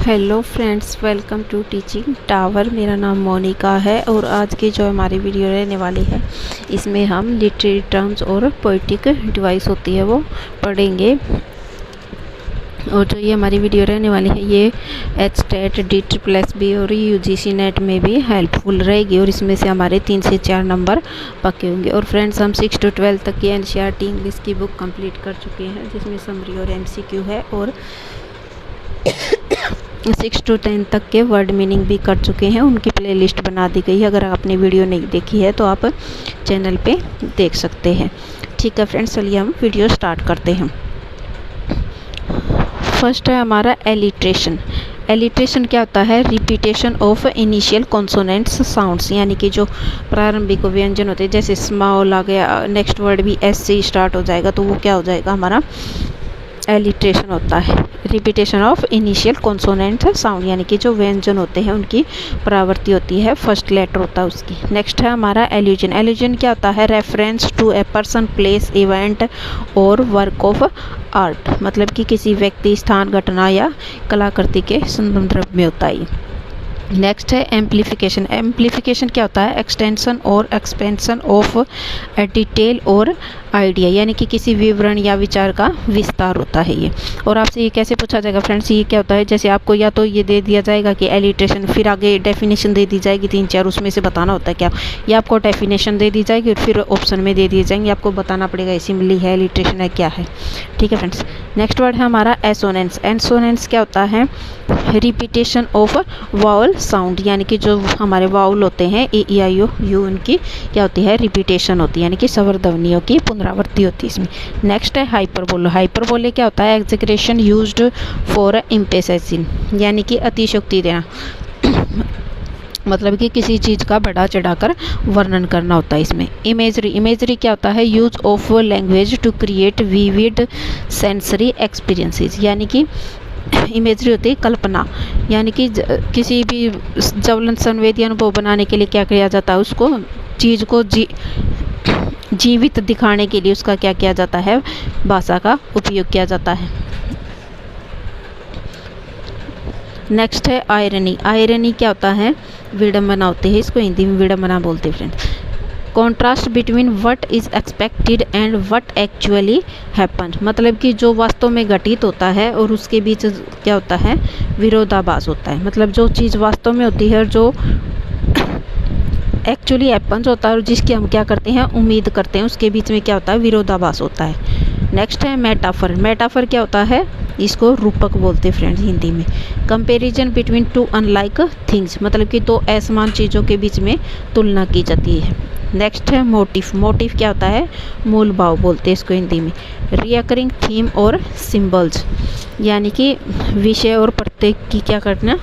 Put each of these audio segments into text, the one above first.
Hello friends, welcome to Teaching Tower. मेरा नाम मोनिका है और आज की जो हमारी वीडियो रहने वाली है इसमें हम लिटरेरी टर्म्स और पोइटिक डिवाइस होती है वो पढ़ेंगे। और जो ये हमारी वीडियो रहने वाली है ये HTET DSSB और UGC नेट में भी हेल्पफुल रहेगी और इसमें से हमारे 3 से 4 नंबर पक्के होंगे। और फ्रेंड्स, हम 6 to 12 तक की NCERT इंग्लिश की बुक कंप्लीट कर चुके हैं जिसमें समरी और MCQ है, और 6 to 10 तक के वर्ड मीनिंग भी कर चुके हैं। उनकी प्लेलिस्ट बना दी गई है, अगर आपने वीडियो नहीं देखी है तो आप चैनल पे देख सकते हैं। ठीक है फ्रेंड्स, चलिए हम वीडियो स्टार्ट करते हैं। फर्स्ट है हमारा एलिट्रेशन। एलिट्रेशन क्या होता है? Repetition of initial consonants sounds, यानी कि जो प्रारंभिक व्यंजन होते हैं, जैसे स्मॉल आ गया, नेक्स्ट वर्ड भी S से स्टार्ट हो जाएगा तो वो क्या हो जाएगा, हमारा एलिट्रेशन होता है। Repetition of initial consonant sound, यानी कि जो व्यंजन होते हैं उनकी प्रावृत्ति होती है, फर्स्ट लेटर होता है उसकी। नेक्स्ट है हमारा एल्यूजन। एल्यूजन क्या होता है? Reference to a person, place, event और वर्क ऑफ आर्ट, मतलब कि किसी व्यक्ति, स्थान, घटना या कलाकृति के संदर्भ में होता है। नेक्स्ट है एम्प्लीफिकेशन। एम्प्लीफिकेशन क्या होता है? एक्सटेंशन और एक्सपेंशन ऑफ ए डिटेल और आइडिया, यानी कि किसी विवरण या विचार का विस्तार होता है ये। और आपसे ये कैसे पूछा जाएगा फ्रेंड्स? ये क्या होता है? जैसे आपको या तो ये दे दिया जाएगा कि एलिट्रेशन, फिर आगे डेफिनेशन दे दी जाएगी 3-4, उसमें से बताना होता है क्या, या आपको डेफिनेशन दे दी जाएगी और फिर ऑप्शन में दे दिए जाएंगे, आपको बताना पड़ेगा सिंबली है, एलिट्रेशन है, क्या है। ठीक है फ्रेंड्स। नेक्स्ट वर्ड है हमारा एसोनेंस। एसोनेंस क्या होता है? रिपीटेशन ऑफ वावल साउंड, यानी कि जो हमारे वाउल होते हैं A-E-I-O-U, उनकी क्या होती है? रिपीटेशन होती है, यानी कि स्वर ध्वनियों की पुनरावृत्ति होती है इसमें। नेक्स्ट है हाइपरबोले। हाइपरबोले क्या होता है? एग्जैगरेशन यूज्ड फॉर एम्फेसिस, यानी कि अतिशयोक्ति देना मतलब कि किसी चीज़ का बढ़ा चढ़ाकर वर्णन करना होता है इसमें। इमेजरी। इमेजरी क्या होता है? Use of language to create vivid sensory experiences, यानी कि इमेजरी होती है कल्पना, यानी कि किसी भी ज्वलन संवेदी अनुभव बनाने के लिए क्या किया जाता है, उसको चीज़ को जीवित दिखाने के लिए उसका क्या किया जाता है? भाषा का उपयोग किया जाता है। नेक्स्ट है आयरनी। आयरनी क्या होता है? विडंबना होती है, इसको हिंदी में विडंबना बोलते हैं friends. Contrast between what is expected and what actually happen, मतलब कि जो वास्तव में घटित होता है और उसके बीच क्या होता है? विरोधाभास होता है, मतलब जो चीज़ वास्तव में होती है और जो एक्चुअली हैपन्स होता है और जिसकी हम क्या करते हैं? उम्मीद करते हैं, उसके बीच में क्या होता है? विरोधाभास होता है। नेक्स्ट है मेटाफर। मेटाफर क्या होता है? इसको रूपक बोलते हैं फ्रेंड्स हिंदी में। Comparison between two unlike things, मतलब कि दो असमान चीज़ों के बीच में तुलना की जाती है। नेक्स्ट है मोटिव। मोटिव क्या होता है? मूल भाव बोलते हैं इसको हिंदी में। रिकरिंग थीम और सिंबल्स, यानी कि विषय और प्रत्येक की क्या करना?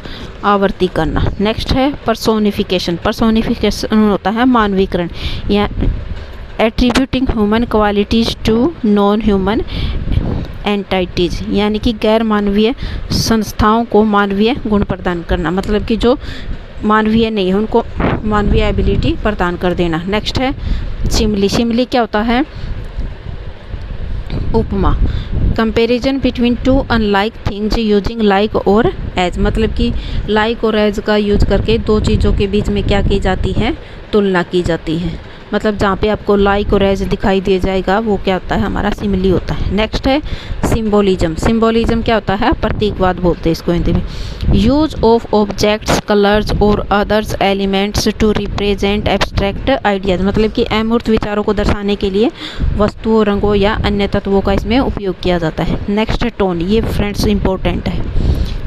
आवर्ती करना। नेक्स्ट है पर्सोनिफिकेशन। पर्सोनिफिकेशन होता है मानवीकरण, या attributing human qualities to non human entities, यानी कि गैर मानवीय संस्थाओं को मानवीय गुण प्रदान करना, मतलब कि जो मानवीय नहीं है उनको मानवीय एबिलिटी प्रदान कर देना। नेक्स्ट है सिमिली। सिमिली क्या होता है? उपमा। Comparison between two unlike things using like और एज, मतलब कि लाइक और एज का यूज करके दो चीज़ों के बीच में क्या की जाती है? तुलना की जाती है, मतलब जहाँ पे आपको लाइक और एज दिखाई दे जाएगा वो क्या होता है? हमारा सिमिली होता है। नेक्स्ट है सिंबोलिज्म। सिंबोलिज्म क्या होता है? प्रतीकवाद बोलते हैं इसको हिंदी में। यूज ऑफ ऑब्जेक्ट्स, कलर्स और others elements to represent abstract ideas, मतलब कि अमूर्त विचारों को दर्शाने के लिए वस्तुओं, रंगों या अन्य तत्वों का इसमें उपयोग किया जाता है। नेक्स्ट है टोन। ये फ्रेंड्स इंपॉर्टेंट है,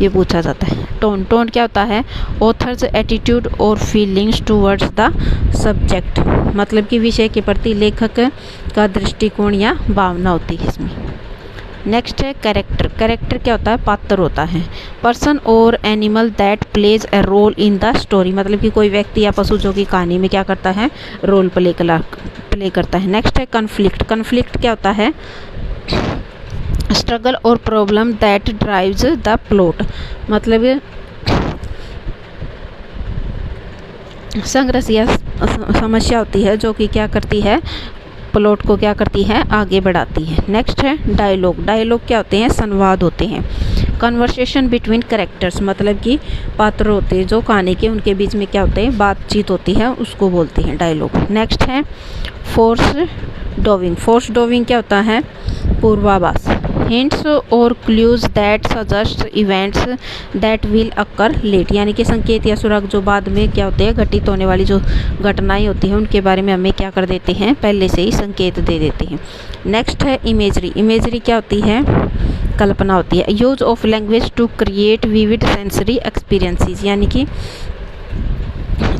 ये पूछा जाता है। टोन। टोन क्या होता है? ऑथर्स एटीट्यूड और फीलिंग्स टूवर्ड्स द सब्जेक्ट, मतलब कि विषय के प्रति लेखक का दृष्टिकोण या भावना होती है इसमें। नेक्स्ट है कैरेक्टर। कैरेक्टर क्या होता है? पात्र होता है। पर्सन और animal that plays a role in the story, मतलब कि कोई व्यक्ति या पशु जो कि कहानी में क्या करता है? रोल प्ले करता है। नेक्स्ट है कन्फ्लिक्ट। कन्फ्लिक्ट क्या होता है? स्ट्रगल और problem that drives the plot, मतलब संघर्ष या समस्या होती है जो कि क्या करती है? प्लॉट को क्या करती है? आगे बढ़ाती है। नेक्स्ट है डायलॉग। डायलॉग क्या होते हैं? संवाद होते हैं। कन्वर्सेशन बिटवीन कैरेक्टर्स, मतलब कि पात्र होते हैं जो कहानी के, उनके बीच में क्या होते हैं, बातचीत होती है, उसको बोलते हैं डायलॉग। नेक्स्ट है फोर्स डोविंग। फोर्स डोविंग क्या होता है, पूर्वाभास। हिंट्स और clues that suggest events that will occur late, यानी कि संकेत या सुराग जो बाद में क्या होते हैं, घटित होने वाली जो घटनाएं होती हैं उनके बारे में हमें क्या कर देते हैं, पहले से ही संकेत दे देते हैं। नेक्स्ट है इमेजरी। इमेजरी क्या होती है, कल्पना होती है। Use of language to create vivid sensory experiences, यानी कि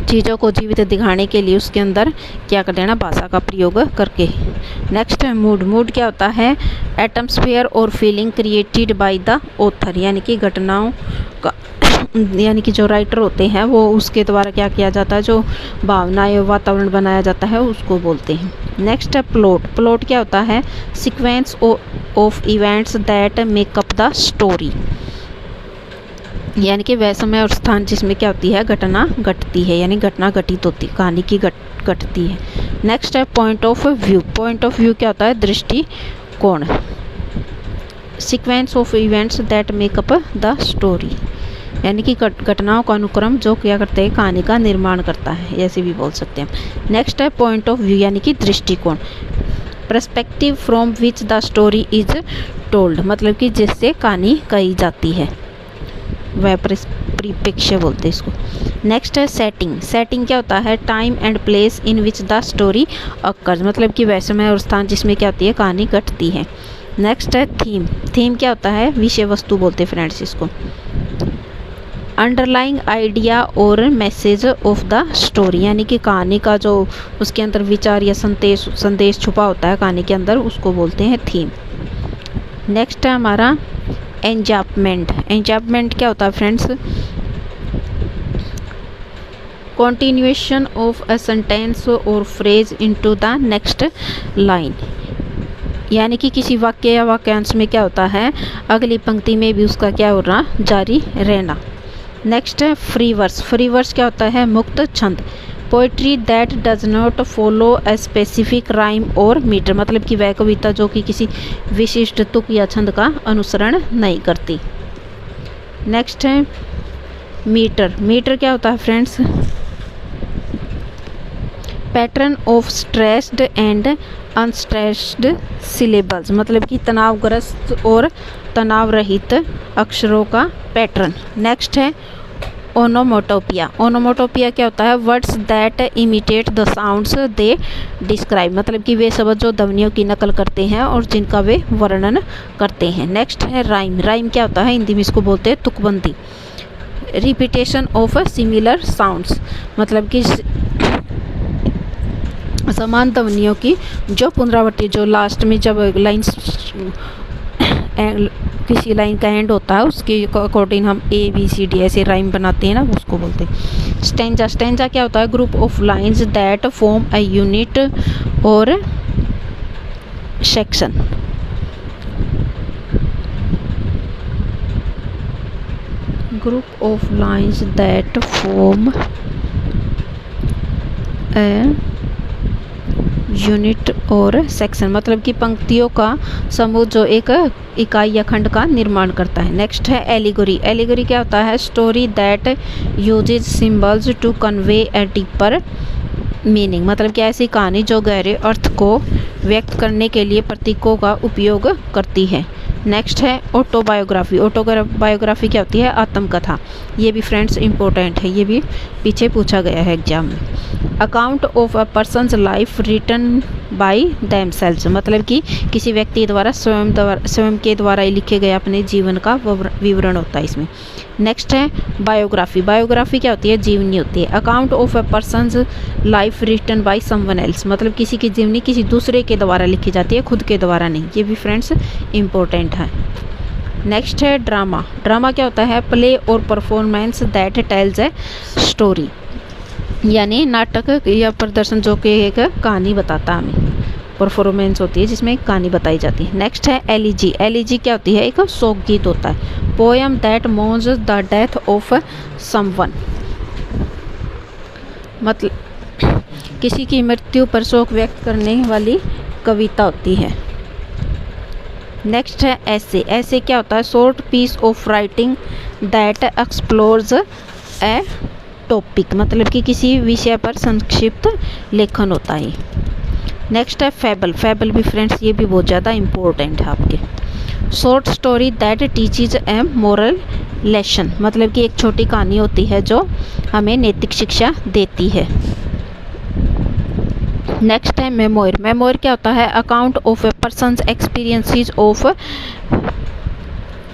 चीज़ों को जीवित दिखाने के लिए उसके अंदर क्या कर देना, भाषा का प्रयोग करके। नेक्स्ट है मूड। मूड क्या होता है, एटमॉस्फेयर और feeling created by the author, यानी कि घटनाओं का यानी कि जो राइटर होते हैं वो उसके द्वारा क्या किया जाता है, जो भावनाएं वातावरण बनाया जाता है उसको बोलते हैं। नेक्स्ट है प्लॉट। प्लॉट क्या होता है, sequence of events that make up the story, यानी कि वह समय और स्थान जिसमें क्या होती है, घटना घटती है, यानी घटना घटित होती, कहानी की घटती है। नेक्स्ट है point of view. Point of view क्या होता है, दृष्टिकोण। Sequence of events that make up the story, यानी कि घटनाओं का अनुक्रम जो क्या करते हैं, कहानी का निर्माण करता है, ऐसे भी बोल सकते हैं। नेक्स्ट है पॉइंट ऑफ व्यू, यानी कि दृष्टिकोण। Perspective from which the story is told, मतलब कि जिससे कहानी कही जाती है, वह परिप्रेक्ष्य बोलते हैं इसको। नेक्स्ट है सेटिंग। सेटिंग क्या होता है, time and place in which the story occurs, मतलब कि वह समय और स्थान जिसमें क्या होती है, कहानी घटती है। नेक्स्ट है थीम। थीम क्या होता है, विषय वस्तु बोलते हैं फ्रेंड्स इसको। अंडरलाइंग आइडिया और मैसेज ऑफ द स्टोरी, यानी कि कहानी का जो उसके अंदर विचार या संदेश छुपा होता है कहानी के अंदर, उसको बोलते हैं थीम। नेक्स्ट है हमारा एंजापमेंट। एंजापमेंट क्या होता है friends, continuation of a sentence और phrase into the next line, यानी कि किसी वाक्य या वाक्यांश में क्या होता है, अगली पंक्ति में भी उसका क्या हो रहा, जारी रहना। नेक्स्ट है फ्री वर्स। फ्री वर्स क्या होता है, मुक्त छंद। Poetry that does not follow a specific rhyme और मीटर, मतलब कि वह कविता जो कि किसी विशिष्ट तुक या छंद का अनुसरण नहीं करती। नेक्स्ट है मीटर। मीटर क्या होता है friends, pattern of stressed and unstressed syllables, मतलब कि तनावग्रस्त और तनाव रहित अक्षरों का पैटर्न। नेक्स्ट है ओनोमोटोपिया। ओनोमोटोपिया क्या होता है, words that imitate the sounds they describe, मतलब कि वे शब्द जो ध्वनियों की नकल करते हैं और जिनका वे वर्णन करते हैं। नेक्स्ट है राइम। राइम क्या होता है, हिंदी में इसको बोलते हैं तुकबंदी। रिपीटेशन ऑफ सिमिलर साउंड्स, मतलब कि समान ध्वनियों की जो पुनरावृत्ति, जो लास्ट में जब लाइन किसी लाइन का एंड होता है उसके अकॉर्डिंग हम ABCD ऐसे राइम बनाते हैं ना, उसको बोलते हैं। स्टेंजा। स्टेंजा क्या होता है, group of lines that form a unit और section. Group of lines that form a unit और सेक्शन, मतलब कि पंक्तियों का समूह जो एक इकाई या खंड का निर्माण करता है। नेक्स्ट है एलिगोरी। एलिगोरी क्या होता है, story that uses symbols to convey a deeper meaning, मतलब कि ऐसी कहानी जो गहरे अर्थ को व्यक्त करने के लिए प्रतीकों का उपयोग करती है। नेक्स्ट है ऑटोबायोग्राफी। ऑटोबायोग्राफी क्या होती है, आत्मकथा। ये भी फ्रेंड्स इंपॉर्टेंट है, ये भी पीछे पूछा गया है एग्जाम में। Account of a person's life written by themselves, मतलब कि किसी व्यक्ति द्वारा स्वयं के द्वारा लिखे गए अपने जीवन का विवरण होता है इसमें। नेक्स्ट है बायोग्राफी। बायोग्राफी क्या होती है, जीवनी होती है। Account of a person's life written by someone else, मतलब किसी की जीवनी किसी दूसरे के द्वारा लिखी जाती है, खुद के द्वारा नहीं। ये भी फ्रेंड्स इंपॉर्टेंट है। नेक्स्ट है ड्रामा। ड्रामा क्या होता है, प्ले और performance that tells a story, यानी नाटक या प्रदर्शन जो कि एक कहानी बताता है हमें। परफॉर्मेंस होती है जिसमें एक कहानी बताई जाती है। नेक्स्ट है एलिजी। एलिजी क्या होती है, एक शोक गीत होता है। Poem that mourns the death of someone, मतलब किसी की मृत्यु पर शोक व्यक्त करने वाली कविता होती है। नेक्स्ट है ऐसे। ऐसे क्या होता है? Short piece of writing that explores a topic, मतलब कि किसी विषय पर संक्षिप्त लेखन होता है। नेक्स्ट है फैबल। फैबल भी फ्रेंड्स ये भी बहुत ज़्यादा इम्पोर्टेंट है आपके। Short story that teaches A moral lesson, मतलब कि एक छोटी कहानी होती है जो हमें नैतिक शिक्षा देती है। नेक्स्ट है मेमोयर। मेमोयर क्या होता है? Account of A persons experiences of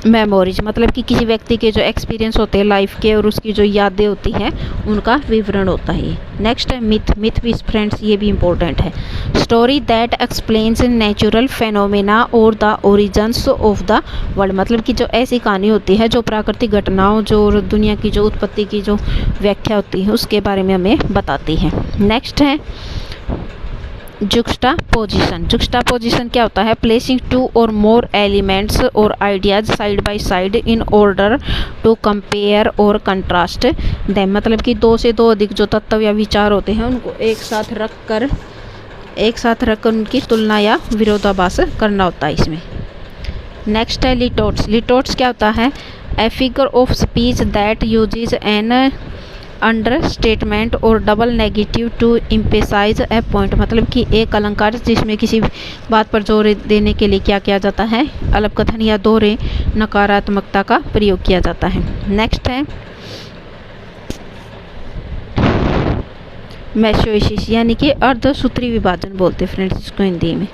memories, मतलब कि किसी व्यक्ति के जो एक्सपीरियंस होते हैं लाइफ के और उसकी जो यादें होती हैं उनका विवरण होता है। नेक्स्ट है मिथ। मिथ भी फ्रेंड्स ये भी इम्पोर्टेंट है। Story that explains natural phenomena और the origins of the world, मतलब कि जो ऐसी कहानी होती है जो प्राकृतिक घटनाओं जो दुनिया की जो उत्पत्ति की जो व्याख्या होती है उसके बारे में हमें बताती है। नेक्स्ट है जुक्स्टापोजिशन। जुक्स्टापोजिशन क्या होता है? प्लेसिंग टू और मोर एलिमेंट्स और ideas side by side in order to compare और कंट्रास्ट देम, मतलब कि दो से दो अधिक जो तत्व या विचार होते हैं उनको एक साथ रखकर उनकी तुलना या विरोधाभास करना होता है इसमें। नेक्स्ट है लिटोट्स। लिटोट्स क्या होता है? A figure of speech that uses an understatement और double negative to emphasise a point, मतलब कि एक अलंकार जिसमें किसी बात पर जोर देने के लिए क्या किया जाता है? अलपकथन या दोहरे नकारात्मकता का प्रयोग किया जाता है। नेक्स्ट है मैशोइसिस, यानी कि अर्धसूत्री विभाजन बोलते हैं फ्रेंड्स इसको हिंदी में।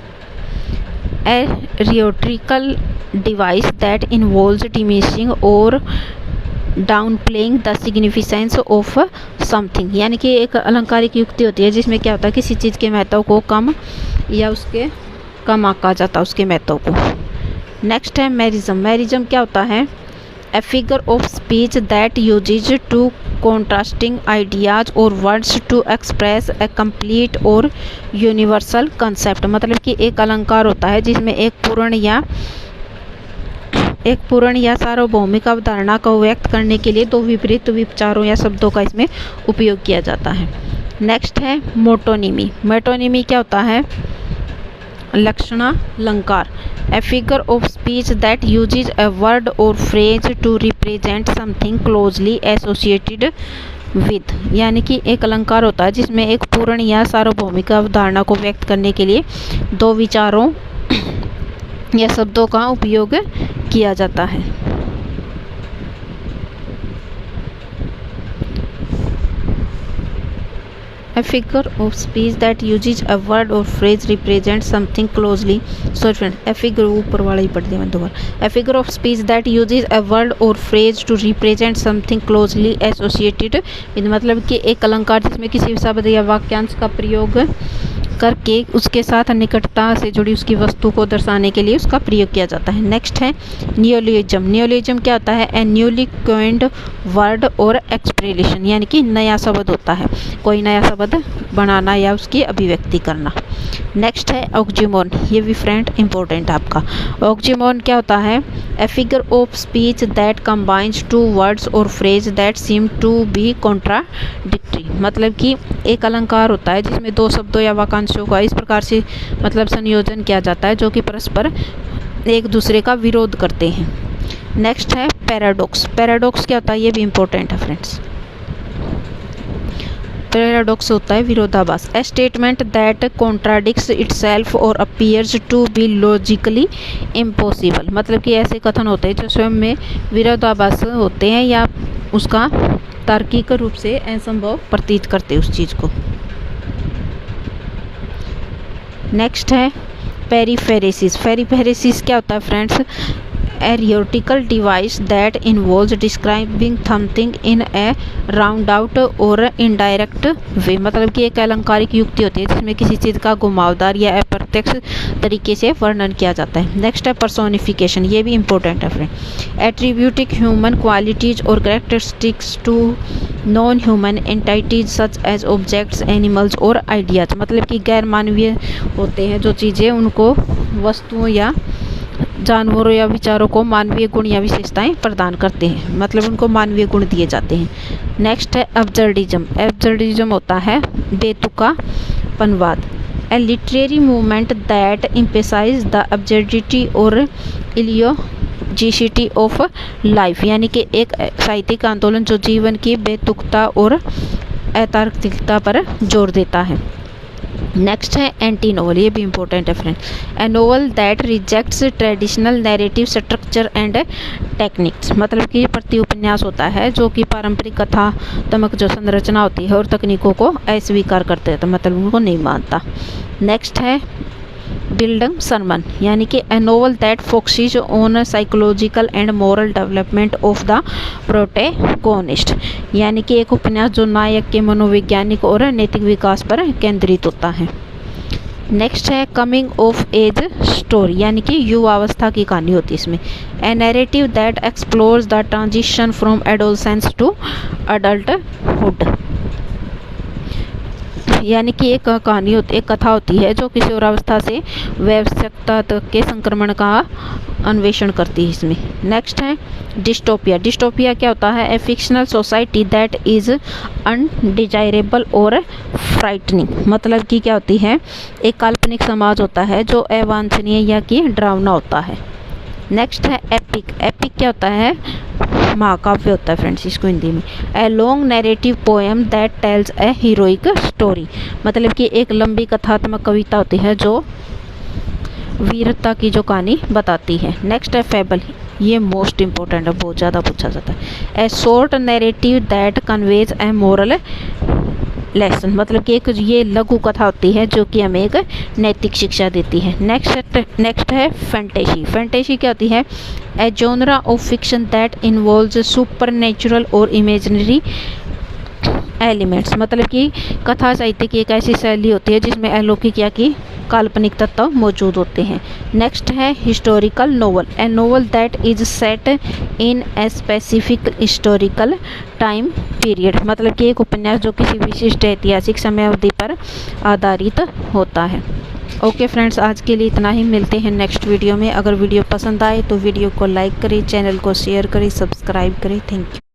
ए रियोट्रिकल डिवाइस दैट इन्वॉल्व्स डिमिनिशिंग और down playing the significance of something, यानी कि एक अलंकारिक युक्ति होती है जिसमें क्या होता है? किसी चीज़ के महत्व को कम या उसके कम आंका जाता है उसके महत्व को। नेक्स्ट है मैरिज्म। मैरिज्म क्या होता है? A figure of speech that uses two contrasting ideas और words to express a complete और यूनिवर्सल कंसेप्ट, मतलब कि एक अलंकार होता है जिसमें एक पूर्ण या सार्वभौमिक अवधारणा को व्यक्त करने के लिए दो विपरीत विचारों या शब्दों का इसमें उपयोग किया जाता है। नेक्स्ट है मोटोनिमी। मेटोनिमी क्या होता है? लक्षणालंकार। A figure of speech that uses a word और phrase to represent something closely associated with, यानी कि एक अलंकार होता है जिसमें एक पूर्ण या सार्वभौमिक अवधारणा को व्यक्त करने के लिए दो विचारों या शब्दों का उपयोग किया जाता है। A figure of speech that uses a word or phrase represents something closely. So friend, a figure ऊपर वाला ही पढ़ दिया मैं दोबारा। A figure of speech that uses a word or phrase to represent something closely associated with, मतलब कि एक अलंकार जिसमें किसी शब्द या वाक्यांश का प्रयोग करके उसके साथ निकटता से जुड़ी उसकी वस्तु को दर्शाने के लिए उसका प्रयोग किया जाता है। नेक्स्ट है नियोलिज्म। नियोलिज्म क्या होता है? ए न्यूली कॉइन्ड वर्ड और एक्सप्रेशन, यानी कि नया शब्द होता है, कोई नया शब्द बनाना या उसकी अभिव्यक्ति करना। नेक्स्ट है ऑक्सीमोरन। ये भी फ्रेंड इंपॉर्टेंट है आपका। ऑक्सीमोरन क्या होता है? A figure of speech that combines two words और phrase that seem to be contradictory, मतलब कि एक अलंकार होता है जिसमें दो शब्दों या वाक्यांशों का इस प्रकार से मतलब संयोजन किया जाता है जो कि परस्पर एक दूसरे का विरोध करते हैं। नेक्स्ट है पैराडॉक्स। पैराडॉक्स क्या होता है? ये भी इंपॉर्टेंट है फ्रेंड्स। पैराडॉक्स होता है विरोधाभास। A statement that contradicts itself और appears to be logically impossible, मतलब कि ऐसे कथन होते हैं जो स्वयं में विरोधाभास होते हैं या उसका तार्किक रूप से असंभव प्रतीत करते हैं उस चीज़ को। नेक्स्ट है पेरीफेरेसिस। पेरीफेरेसिस क्या होता है friends? A rhetorical device that involves describing something in a round out और इनडायरेक्ट वे, मतलब कि एक अलंकारिक युक्ति होती है जिसमें किसी चीज़ का घुमावदार या अप्रत्यक्ष तरीके से वर्णन किया जाता है। नेक्स्ट है पर्सोनिफिकेशन। ये भी इंपॉर्टेंट है फ्रेंड। एट्रीब्यूटिंग ह्यूमन क्वालिटीज और characteristics to non human entities such as objects, animals और आइडियाज, मतलब कि गैर मानवीय होते हैं जो चीज़ें उनको वस्तुओं या जानवरों या विचारों को मानवीय गुण या विशेषताएं प्रदान करते हैं, मतलब उनको मानवीय गुण दिए जाते हैं। नेक्स्ट है एब्सर्डिज्म। एब्सर्डिज्म होता है बेतुकापनवाद। A literary movement that emphasise the absurdity और इलियोजिसिटी ऑफ लाइफ, यानी कि एक साहित्यिक आंदोलन जो जीवन की बेतुकता और अतार्किकता पर जोर देता है। नेक्स्ट है एंटी नोवेल, ये भी इंपॉर्टेंट है friend. A novel that rejects traditional narrative structure and techniques, मतलब कि प्रति उपन्यास होता है जो कि पारंपरिक कथात्मक जो संरचना होती है और तकनीकों को अस्वीकार करते हैं, तो मतलब उनको नहीं मानता। नेक्स्ट है बिल्डंगसर्मन, यानी कि ए novel that focuses on psychological and moral development of the protagonist, यानी कि एक उपन्यास जो नायक के मनोवैज्ञानिक और नैतिक विकास पर केंद्रित होता है। नेक्स्ट है कमिंग ऑफ एज स्टोरी, यानी कि युवावस्था की कहानी होती है इसमें। A narrative that explores the transition from adolescence to adulthood, यानी कि एक कहानी होती, एक कथा होती है जो किशोरावस्था से वयस्कता तक के संक्रमण का अन्वेषण करती है इसमें। नेक्स्ट है डिस्टोपिया। डिस्टोपिया क्या होता है? A fictional society that is undesirable और फ्राइटनिंग, मतलब कि क्या होती है? एक काल्पनिक समाज होता है जो अवांछनीय या कि डरावना होता है। नेक्स्ट है एपिक। एपिक क्या होता है? महाकाव्य होता है फ्रेंड्स इसको हिंदी में। A long narrative poem that tells A heroic story, मतलब कि एक लंबी कथात्मक कविता होती है जो वीरता की जो कहानी बताती है। नेक्स्ट है फेबल, ये मोस्ट इंपॉर्टेंट है, बहुत ज़्यादा पूछा जाता है। ए short narrative that conveys A moral lesson, मतलब कि एक ये लघु कथा होती है जो कि हमें एक नैतिक शिक्षा देती है। नेक्स्ट है फैंटेसी। फैंटेसी क्या होती है? A genre of fiction that involves supernatural और इमेजिनरी एलिमेंट्स, मतलब कि कथा साहित्य की एक ऐसी शैली होती है जिसमें अलौकिक या कि काल्पनिक तत्व मौजूद होते हैं। नेक्स्ट है historical novel. A novel that is set in a specific historical time period, मतलब कि एक उपन्यास जो किसी विशिष्ट ऐतिहासिक समय अवधि पर आधारित होता है। ओके फ्रेंड्स, आज के लिए इतना ही, मिलते हैं नेक्स्ट वीडियो में। अगर वीडियो पसंद आए तो वीडियो को लाइक करें, चैनल को शेयर करें, सब्सक्राइब करें। Thank you.